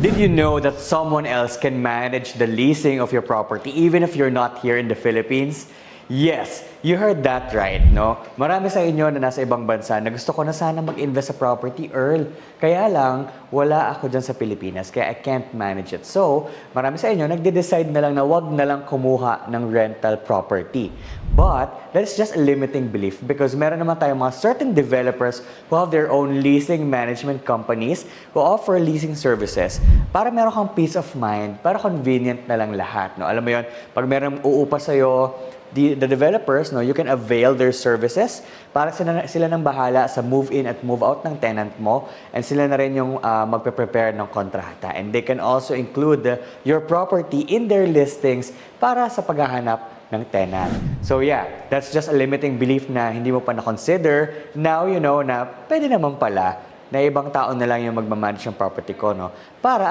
Did you know that someone else can manage the leasing of your property even if you're not here in the Philippines? Yes, you heard that right, no? Marami sa inyo na nasa ibang bansa na gusto ko na sana mag-invest sa property, Earl. Kaya lang, wala ako dyan sa Pilipinas, kaya I can't manage it. So, marami sa inyo nagde-decide na lang na wag na lang kumuha ng rental property. But, that's just a limiting belief because meron naman tayong mga certain developers who have their own leasing management companies who offer leasing services para meron kang peace of mind, para convenient na lang lahat. No? Alam mo yon, pag meron uupa sa'yo, the developers, no, you can avail their services para sila nang bahala sa move-in at move-out ng tenant mo and sila na rin yung magpe-prepare ng kontrata. And they can also include your property in their listings para sa paghahanap ng tenant. So yeah, that's just a limiting belief na hindi mo pa na-consider. Now you know na pwede naman pala na ibang tao na lang yung magmamanage ng property ko, no? Para